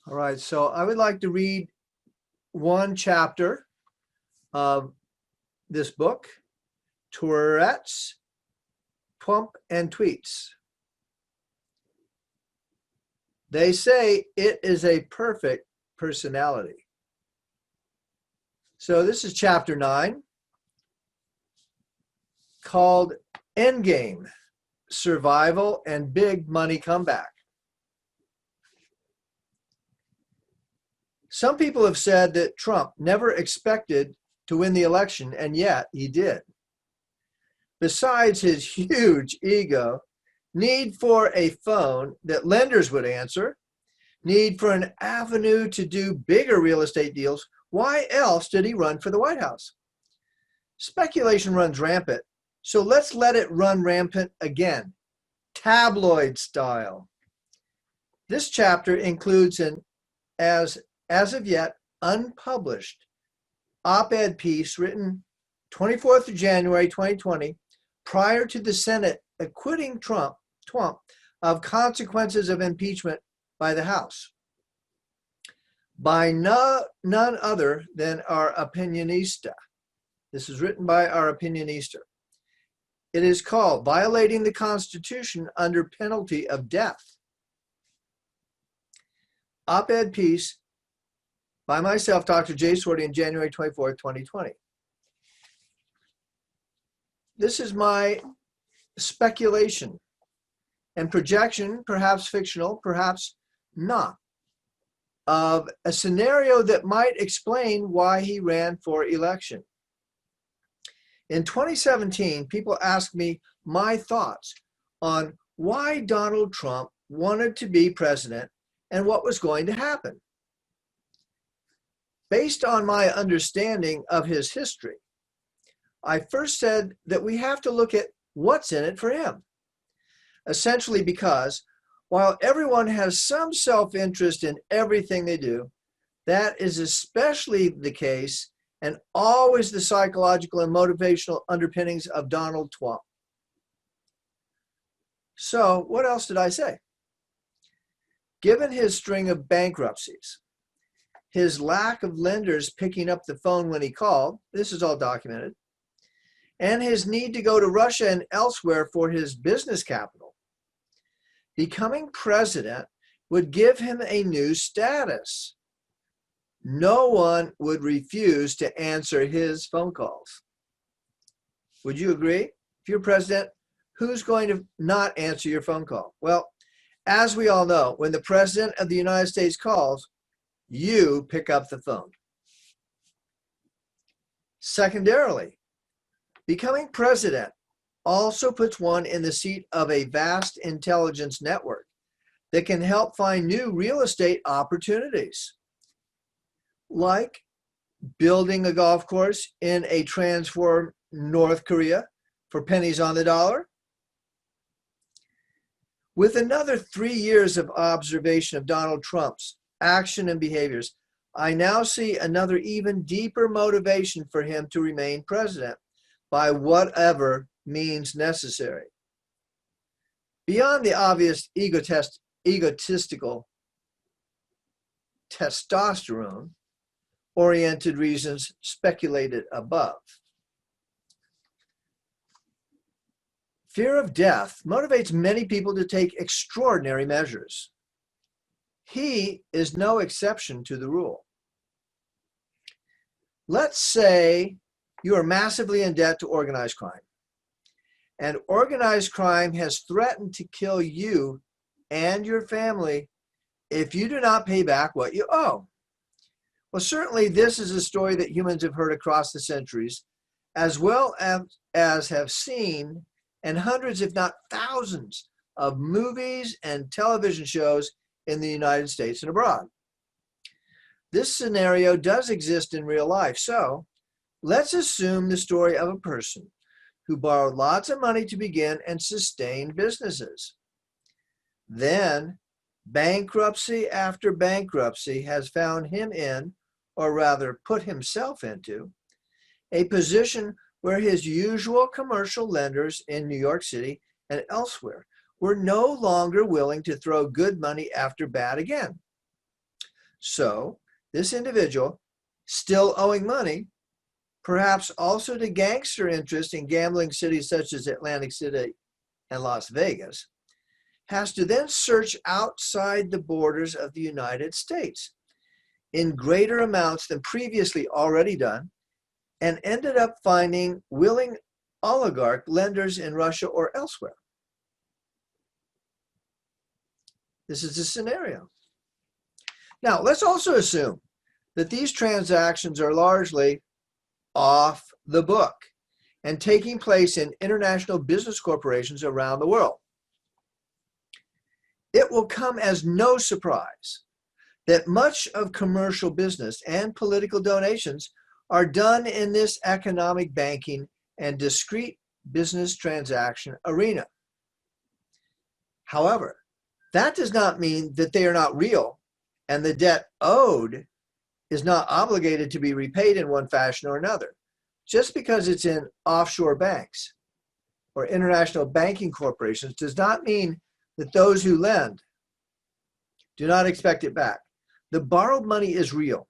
All right, so I would like to read one chapter of this book, Tourette's, Twump, and Tweets. They say it is a perfect personality. So this is chapter 9, called Endgame, Survival and Big Money Comeback. Some people have said that Trump never expected to win the election, and yet he did. Besides his huge ego, need for a phone that lenders would answer, need for an avenue to do bigger real estate deals, why else did he run for the White House? Speculation runs rampant, so let's let it run rampant again, tabloid style. This chapter includes an as of yet unpublished op-ed piece written 24th of January 2020, prior to the Senate acquitting Twump of consequences of impeachment by the House, by none other than our opinionista. This is written by our opinionista. It is called Violating the Constitution Under Penalty of Death. Op-ed piece by myself, Dr. J. Swarty, on January 24th, 2020. This is my speculation and projection, perhaps fictional, perhaps not, of a scenario that might explain why he ran for election. In 2017, people asked me my thoughts on why Donald Trump wanted to be president and what was going to happen. Based on my understanding of his history, I first said that we have to look at what's in it for him. Essentially because while everyone has some self-interest in everything they do, that is especially the case and always the psychological and motivational underpinnings of Donald Trump. So what else did I say? Given his string of bankruptcies, his lack of lenders picking up the phone when he called, this is all documented, and his need to go to Russia and elsewhere for his business capital, becoming president would give him a new status. No one would refuse to answer his phone calls. Would you agree? If you're president, who's going to not answer your phone call? Well, as we all know, when the president of the United States calls, you pick up the phone. Secondarily, becoming president also puts one in the seat of a vast intelligence network that can help find new real estate opportunities, like building a golf course in a transformed North Korea for pennies on the dollar. With another 3 years of observation of Donald Trump's action and behaviors, I now see another even deeper motivation for him to remain president by whatever means necessary. Beyond the obvious egotistical, testosterone-oriented reasons speculated above. Fear of death motivates many people to take extraordinary measures. He is no exception to the rule. Let's say you are massively in debt to organized crime, and organized crime has threatened to kill you and your family if you do not pay back what you owe. Well, certainly this is a story that humans have heard across the centuries, as well as have seen in hundreds, if not thousands, of movies and television shows in the United States and abroad. This scenario does exist in real life, so let's assume the story of a person who borrowed lots of money to begin and sustain businesses. Then, bankruptcy after bankruptcy has found him in, or rather put himself into, a position where his usual commercial lenders in New York City and elsewhere were no longer willing to throw good money after bad again. So this individual, still owing money, perhaps also to gangster interests in gambling cities such as Atlantic City and Las Vegas, has to then search outside the borders of the United States in greater amounts than previously already done, and ended up finding willing oligarch lenders in Russia or elsewhere. This is the scenario. Now, let's also assume that these transactions are largely off the book and taking place in international business corporations around the world. It will come as no surprise that much of commercial business and political donations are done in this economic banking and discrete business transaction arena. However, that does not mean that they are not real and the debt owed is not obligated to be repaid in one fashion or another. Just because it's in offshore banks or international banking corporations does not mean that those who lend do not expect it back. The borrowed money is real,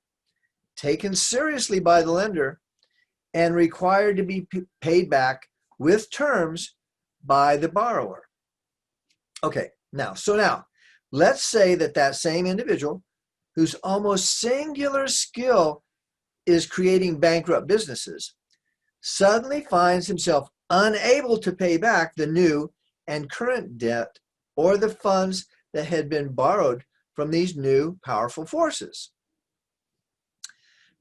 taken seriously by the lender, and required to be paid back with terms by the borrower. Okay, now, let's say that that same individual whose almost singular skill is creating bankrupt businesses suddenly finds himself unable to pay back the new and current debt or the funds that had been borrowed from these new powerful forces.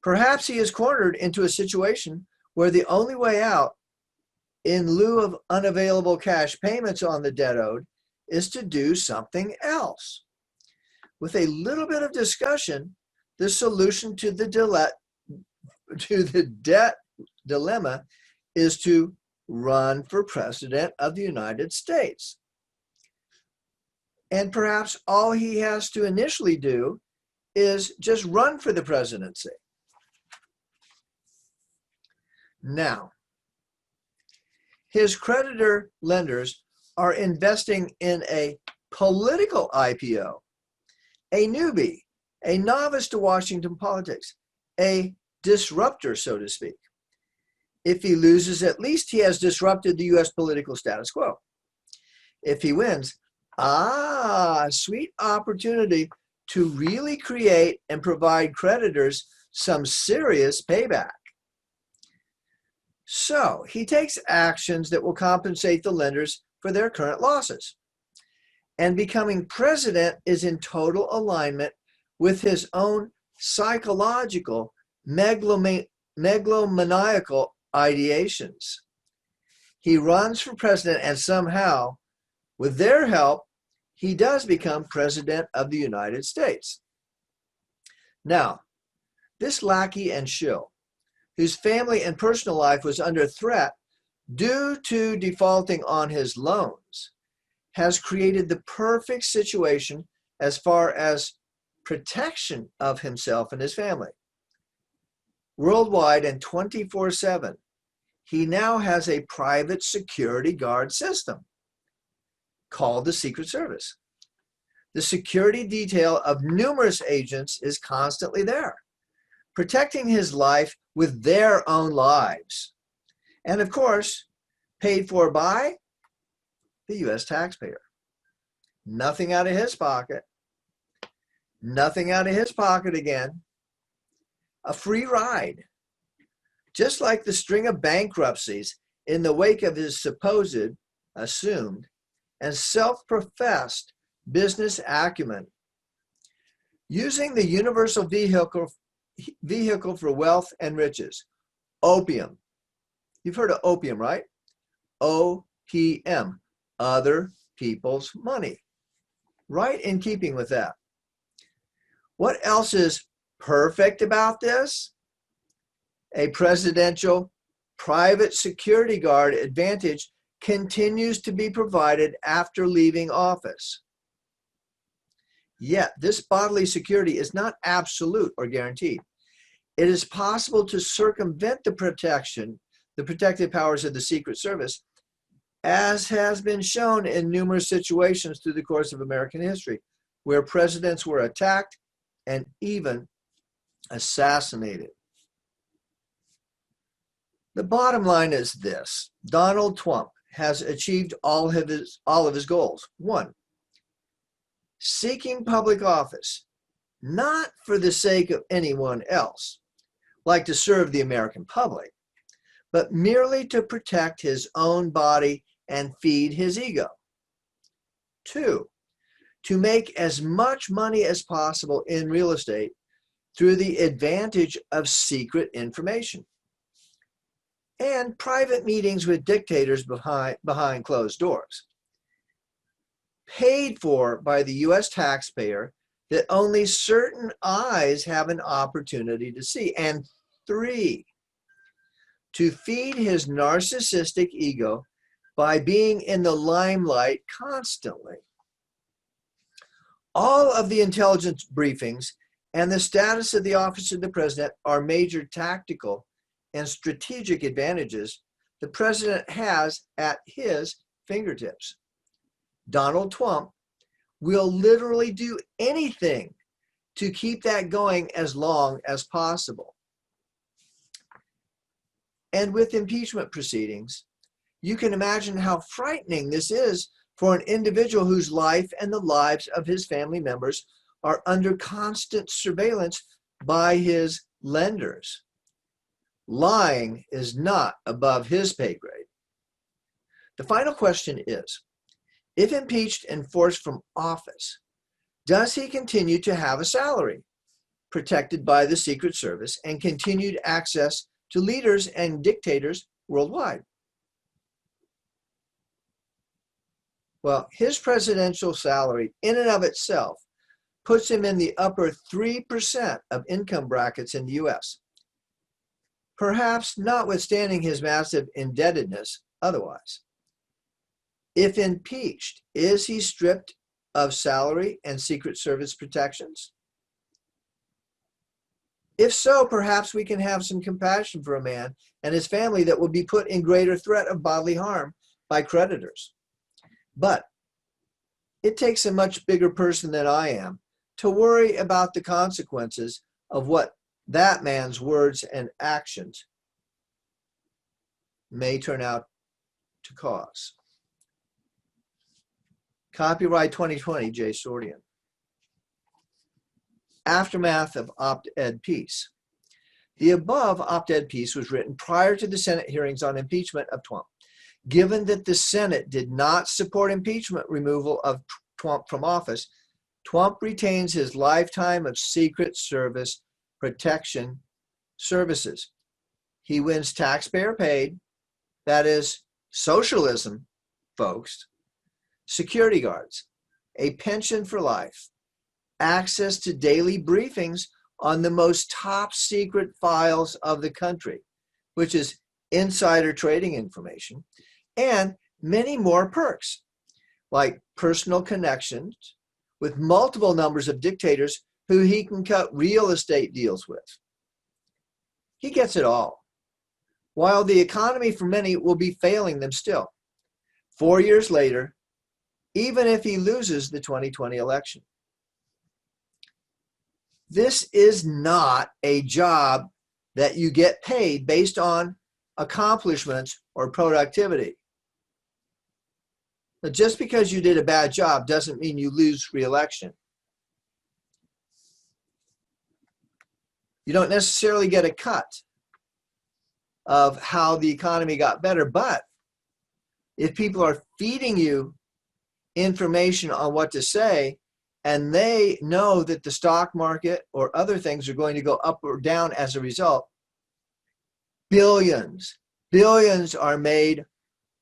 Perhaps he is cornered into a situation where the only way out, in lieu of unavailable cash payments on the debt owed, is to do something else. With a little bit of discussion, the solution to the debt dilemma is to run for president of the United States. And perhaps all he has to initially do is just run for the presidency. Now, his creditor lenders are investing in a political IPO, a newbie, a novice to Washington politics, a disruptor, so to speak. If he loses, at least he has disrupted the U.S. political status quo. If he wins, sweet opportunity to really create and provide creditors some serious payback. So he takes actions that will compensate the lenders for their current losses. And becoming president is in total alignment with his own psychological megalomaniacal ideations. He runs for president, and somehow, with their help, he does become president of the United States. Now, this lackey and shill, whose family and personal life was under threat due to defaulting on his loans, has created the perfect situation as far as protection of himself and his family. Worldwide and 24/7, he now has a private security guard system called the Secret Service. The security detail of numerous agents is constantly there, protecting his life with their own lives. And of course, paid for by the U.S. taxpayer. Nothing out of his pocket. Nothing out of his pocket again. A free ride. Just like the string of bankruptcies in the wake of his supposed, assumed, and self-professed business acumen. Using the universal vehicle for wealth and riches, opium. You've heard of opium, right? OPM, other people's money. Right in keeping with that. What else is perfect about this? A presidential private security guard advantage continues to be provided after leaving office. Yet, this bodily security is not absolute or guaranteed. It is possible to circumvent the protective powers of the Secret Service, as has been shown in numerous situations through the course of American history, where presidents were attacked and even assassinated. The bottom line is this: Donald Twump has achieved all of his goals. 1, seeking public office, not for the sake of anyone else, like to serve the American public, but merely to protect his own body and feed his ego. 2, to make as much money as possible in real estate through the advantage of secret information and private meetings with dictators behind closed doors, paid for by the U.S. taxpayer that only certain eyes have an opportunity to see. And 3, to feed his narcissistic ego by being in the limelight constantly. All of the intelligence briefings and the status of the office of the president are major tactical and strategic advantages the president has at his fingertips. Donald Twump will literally do anything to keep that going as long as possible. And with impeachment proceedings, you can imagine how frightening this is for an individual whose life and the lives of his family members are under constant surveillance by his lenders. Lying is not above his pay grade. The final question is, if impeached and forced from office, does he continue to have a salary protected by the Secret Service and continued access to leaders and dictators worldwide? Well, his presidential salary in and of itself puts him in the upper 3% of income brackets in the US, perhaps notwithstanding his massive indebtedness otherwise. If impeached, is he stripped of salary and Secret Service protections? If so, perhaps we can have some compassion for a man and his family that will be put in greater threat of bodily harm by creditors. But it takes a much bigger person than I am to worry about the consequences of what that man's words and actions may turn out to cause. Copyright 2020, J. Sordian. Aftermath of op-ed piece. The above op-ed piece was written prior to the Senate hearings on impeachment of Twump. Given that the Senate did not support impeachment removal of Twump from office, Twump retains his lifetime of Secret Service protection services. He wins taxpayer paid, that is socialism, folks, security guards, a pension for life, access to daily briefings on the most top secret files of the country, which is insider trading information, and many more perks, like personal connections with multiple numbers of dictators who he can cut real estate deals with. He gets it all, while the economy for many will be failing them still. 4 years later, even if he loses the 2020 election. This is not a job that you get paid based on accomplishments or productivity. But just because you did a bad job doesn't mean you lose re-election. You don't necessarily get a cut of how the economy got better, but if people are feeding you information on what to say, and they know that the stock market or other things are going to go up or down as a result, billions are made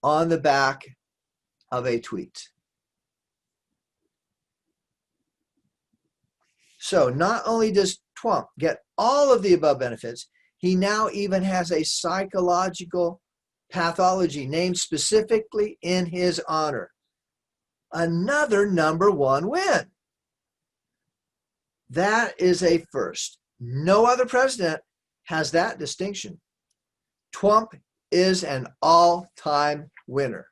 on the back of a tweet. So not only does Twump get all of the above benefits, he now even has a psychological pathology named specifically in his honor. Another #1 win. That is a first. No other president has that distinction. Twump is an all-time winner.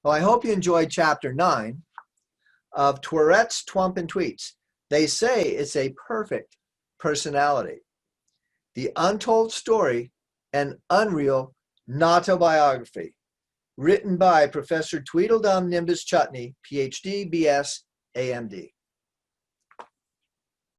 Well, I hope you enjoyed Chapter 9 of Tourette's Twump and Tweets. They say it's a perfect personality. The Untold Story, an Unreal Autobiography, written by Professor Tweedledum Nimbus Chutney, PhD, BS, AMD.